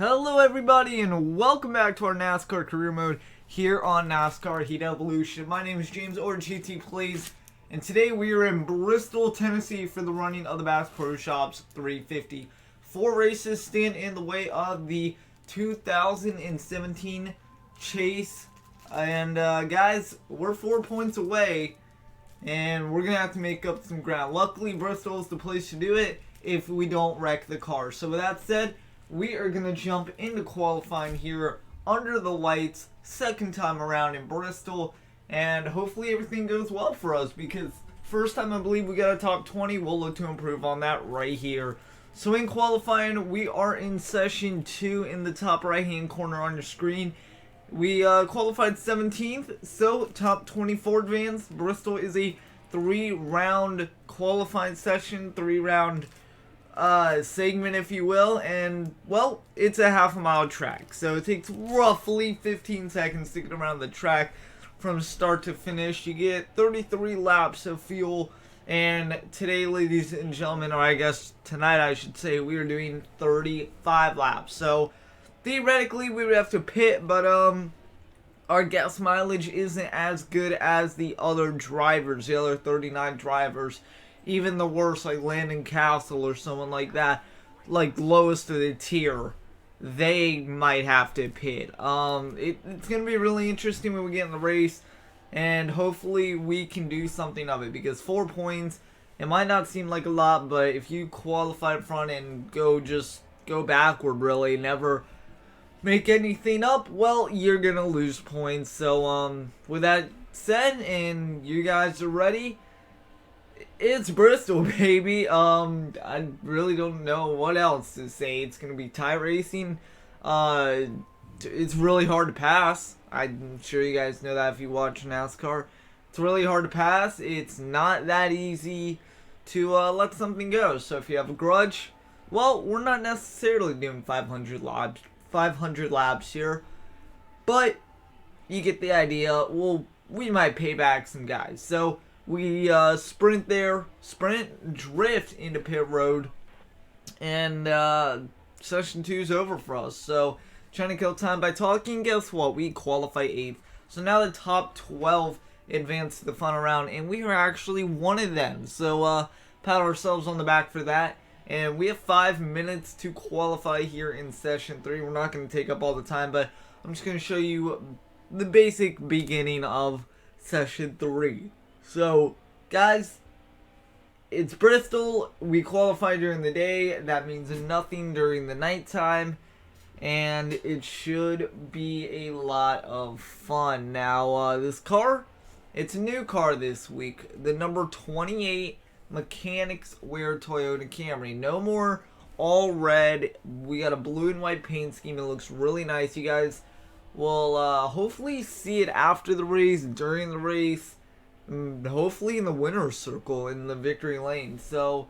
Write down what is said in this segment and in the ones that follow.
Hello everybody and welcome back to our NASCAR career mode here on NASCAR Heat Evolution. My name is James or GT Plays, and today we are in Bristol, Tennessee for the running of the Bass Pro Shops 350. 4 races stand in the way of the 2017 Chase, and guys, we're 4 points away and we're going to have to make up some ground. Luckily, Bristol is the place to do it if we don't wreck the car. So with that said, we are going to jump into qualifying here under the lights, second time around in Bristol, and hopefully everything goes well for us because first time I believe we got a top 20, we'll look to improve on that right here. So in qualifying, we are in session 2 in the top right hand corner on your screen. We qualified 17th, so top 24 advanced. Bristol is a 3-round qualifying session, 3-round segment, if you will, and well, it's a half-a-mile track, so it takes roughly 15 seconds to get around the track from start to finish. You get 33 laps of fuel, and today, ladies and gentlemen, or I guess tonight I should say, we are doing 35 laps. So theoretically we would have to pit, but our gas mileage isn't as good as the other drivers, the other 39 drivers. Even the worst, like Landon Castle or someone like that, like lowest of the tier, they might have to pit. It's going to be really interesting when we get in the race, and hopefully we can do something of it, because 4 points, it might not seem like a lot, but if you qualify up front and just go backward, really, never make anything up, well, you're going to lose points. So, with that said, and you guys are ready, it's Bristol, baby. I really don't know what else to say. It's going to be tie racing. It's really hard to pass. I'm sure you guys know that if you watch NASCAR. It's really hard to pass. It's not that easy to let something go. So if you have a grudge, well, we're not necessarily doing 500 laps here. But you get the idea. Well, we might pay back some guys. So we sprint, drift into pit road, and session 2 is over for us. So trying to kill time by talking, guess what? We qualify 8th. So now the top 12 advance to the final round, and we are actually one of them. So pat ourselves on the back for that. And we have 5 minutes to qualify here in session 3. We're not going to take up all the time, but I'm just going to show you the basic beginning of session 3. So, guys, it's Bristol. We qualify during the day. That means nothing during the nighttime. And it should be a lot of fun. Now, this car, it's a new car this week. The number 28 Mechanics Wear Toyota Camry. No more all red. We got a blue and white paint scheme. It looks really nice. You guys will hopefully see it after the race, during the race, hopefully in the winner's circle in the victory lane. So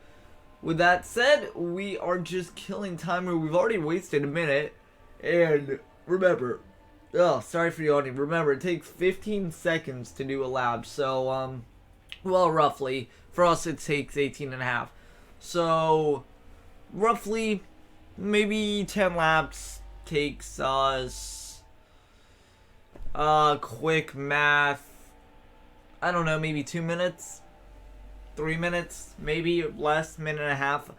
with that said, we are just killing time. We've already wasted a minute, and remember, sorry for yawning, remember it takes 15 seconds to do a lap. So well, roughly for us it takes 18 and a half. So roughly maybe 10 laps takes us quick math, I don't know, maybe 2 minutes, 3 minutes, maybe less, minute and a half.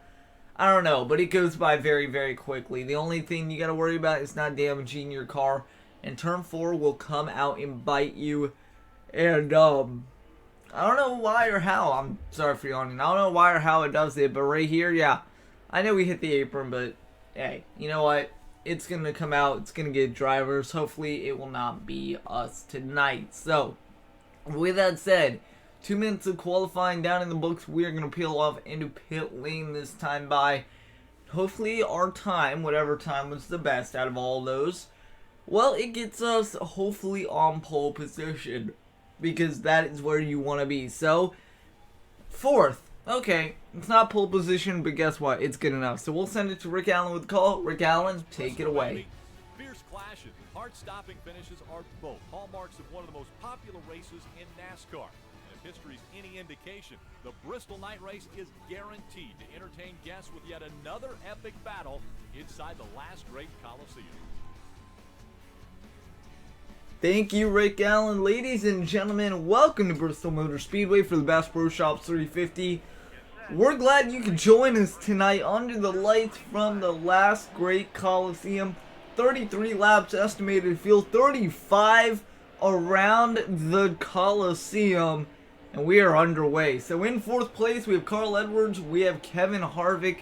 I don't know, but it goes by very, very quickly. The only thing you got to worry about is not damaging your car. And turn 4 will come out and bite you. And, I don't know why or how. I'm sorry for yawning. I don't know why or how it does it, but right here, yeah. I know we hit the apron, but, hey, you know what? It's going to come out. It's going to get drivers. Hopefully, it will not be us tonight. So, with that said, 2 minutes of qualifying down in the books. We are going to peel off into pit lane this time by, hopefully, our time, whatever time was the best out of all those. Well, it gets us, hopefully, on pole position, because that is where you want to be. So, 4th. Okay, it's not pole position, but guess what? It's good enough. So we'll send it to Rick Allen with the call. Rick Allen, take it away. Fierce clashes, hard-stopping finishes are both hallmarks of one of the most popular races in NASCAR. And if history is any indication, the Bristol Night Race is guaranteed to entertain guests with yet another epic battle inside the last great Coliseum. Thank you, Rick Allen. Ladies and gentlemen, welcome to Bristol Motor Speedway for the Bass Pro Shops 350. We're glad you could join us tonight under the lights from the last great Coliseum. 33 laps estimated field, 35 around the Coliseum, and we are underway. So in fourth place, we have Carl Edwards, we have Kevin Harvick,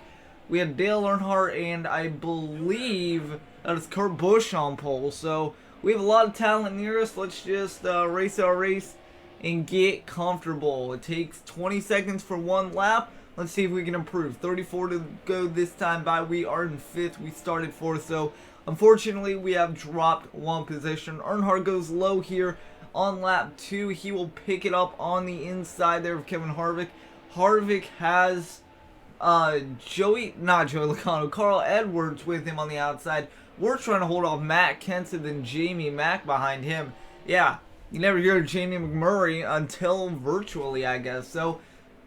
we have Dale Earnhardt, and I believe that is Kurt Busch on pole. So we have a lot of talent near us. Let's just race our race and get comfortable. It takes 20 seconds for one lap. Let's see if we can improve. 34 to go this time by. We are in fifth. We started fourth, so unfortunately we have dropped one position. Earnhardt goes low here on lap 2. He will pick it up on the inside there of Kevin Harvick. Harvick has Carl Edwards with him on the outside. We're trying to hold off Matt Kenseth and Jamie Mack behind him. Yeah, you never hear of Jamie McMurray until virtually, I guess. So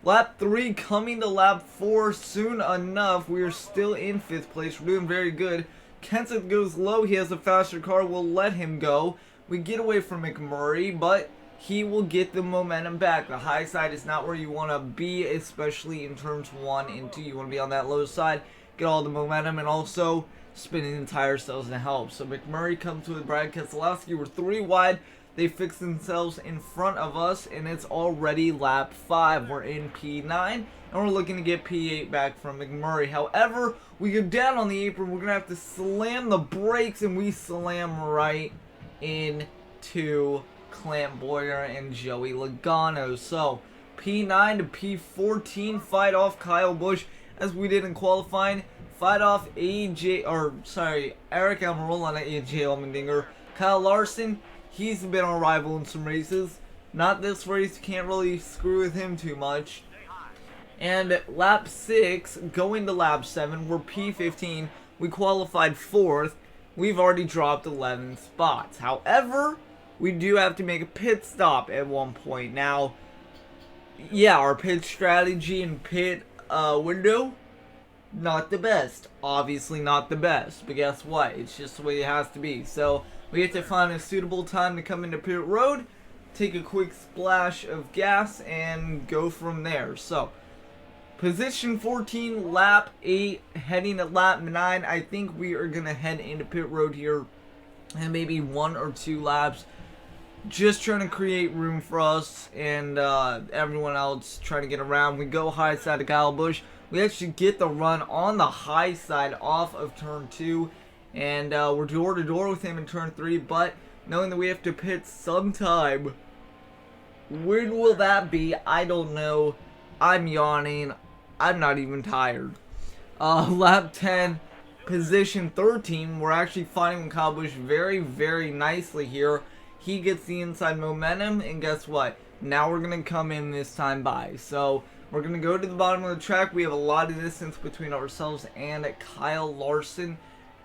lap 3 coming to lap 4 soon enough. We are still in 5th place. We're doing very good. Kenseth goes low. He has a faster car. We'll let him go. We get away from McMurray, but he will get the momentum back. The high side is not where you want to be, especially in turns 1 and 2. You want to be on that low side, get all the momentum, and also spinning the tires doesn't help. So McMurray comes with Brad Keselowski. We're 3 wide. They fix themselves in front of us, and it's already lap 5. We're in P9, and we're looking to get P8 back from McMurray. However, we go down on the apron. We're going to have to slam the brakes, and we slam right into Clint Boyer and Joey Logano. So P9 to P14, fight off Kyle Busch as we did in qualifying. Fight off Eric Almirola, not AJ Allmendinger. Kyle Larson, he's been our rival in some races. Not this race, can't really screw with him too much. And lap 6, going to lap 7, we're P15. We qualified 4th. We've already dropped 11 spots. However, we do have to make a pit stop at one point. Now, yeah, our pit strategy and pit window, not the best. Obviously not the best. But guess what? It's just the way it has to be. So we have to find a suitable time to come into pit road, take a quick splash of gas, and go from there. So position 14, lap 8, heading to lap 9. I think we are going to head into pit road here and maybe 1 or 2 laps. Just trying to create room for us and everyone else trying to get around. We go high side of Kyle Busch. We actually get the run on the high side off of turn 2. And we're door to door with him in turn 3. But knowing that we have to pit sometime, when will that be? I don't know. I'm yawning. I'm not even tired. Lap 10, position 13. We're actually fighting with Kyle Busch very, very nicely here. He gets the inside momentum, and guess what? Now we're going to come in this time by. So we're going to go to the bottom of the track. We have a lot of distance between ourselves and Kyle Larson.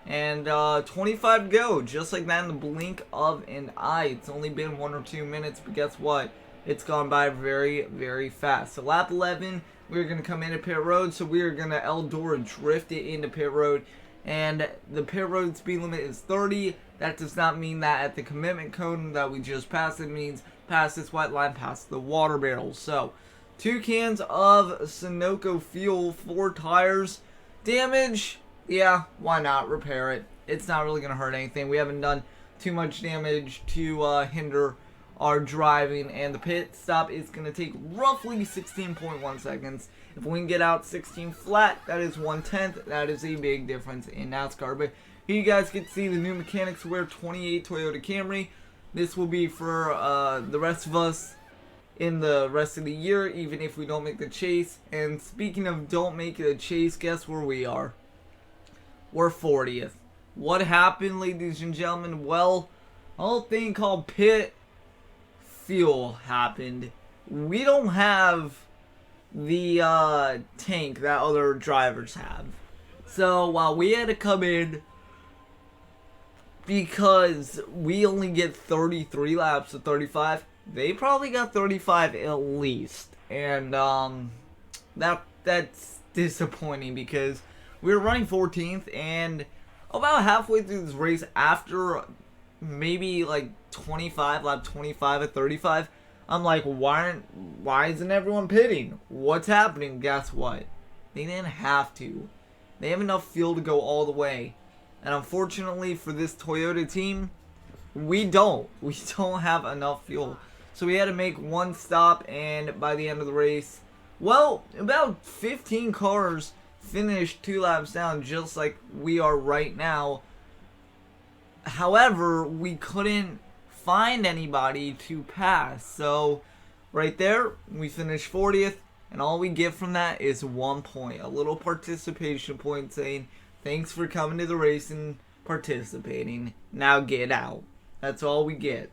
And 25 to go, just like that in the blink of an eye. It's only been 1 or 2 minutes, but guess what? It's gone by very, very fast. So lap 11, we're going to come into pit road. So we are going to Eldora drift it into pit road. And the pit road speed limit is 30. That does not mean that at the commitment cone that we just passed. It means past this white line, past the water barrel. So 2 cans of Sunoco fuel, 4 tires. Damage, yeah, why not? Repair it. It's not really going to hurt anything. We haven't done too much damage to hinder our driving. And the pit stop is going to take roughly 16.1 seconds. If we can get out 16 flat, that is 1/10. That is a big difference in NASCAR. But here you guys get to see the new Mechanics Wear 28 Toyota Camry. This will be for the rest of us in the rest of the year, even if we don't make the chase. And speaking of don't make the chase, guess where we are? We're 40th. What happened, ladies and gentlemen? Well, a whole thing called pit fuel happened. We don't have the tank that other drivers have. So while we had to come in, because we only get 33 laps of 35, they probably got 35 at least. And that's disappointing because we were running 14th, and about halfway through this race, after maybe like 25, lap 25 at 35, I'm like, why isn't everyone pitting? What's happening? Guess what? They didn't have to. They have enough fuel to go all the way. And unfortunately for this Toyota team, we don't. We don't have enough fuel. So we had to make one stop, and by the end of the race, well, about 15 cars finished 2 laps down, just like we are right now. However, we couldn't find anybody to pass. So right there, we finished 40th, and all we get from that is 1 point. A little participation point saying, thanks for coming to the race and participating. Now get out. That's all we get.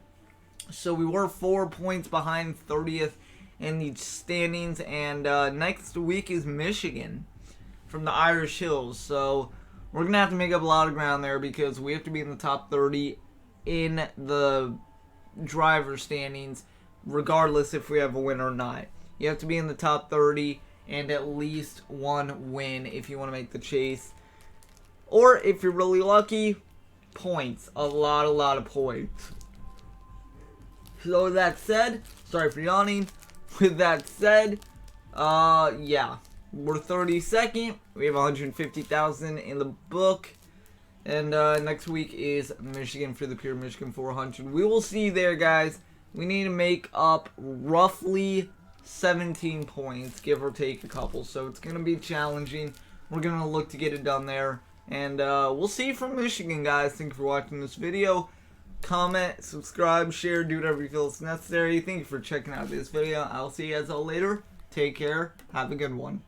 So we were 4 points behind 30th in the standings, and next week is Michigan from the Irish Hills. So we're going to have to make up a lot of ground there because we have to be in the top 30 in the driver standings, regardless if we have a win or not. You have to be in the top 30 and at least 1 win if you want to make the chase. Or if you're really lucky, points. A lot of points. So with that said, sorry for yawning. With that said, yeah, we're 32nd. We have 150,000 in the book. And next week is Michigan for the Pure Michigan 400. We will see you there, guys. We need to make up roughly 17 points, give or take a couple. So it's going to be challenging. We're going to look to get it done there. And we'll see you from Michigan, guys. Thank you for watching this video. Comment, subscribe, share, do whatever you feel is necessary. Thank you for checking out this video. I'll see you guys all later. Take care. Have a good one.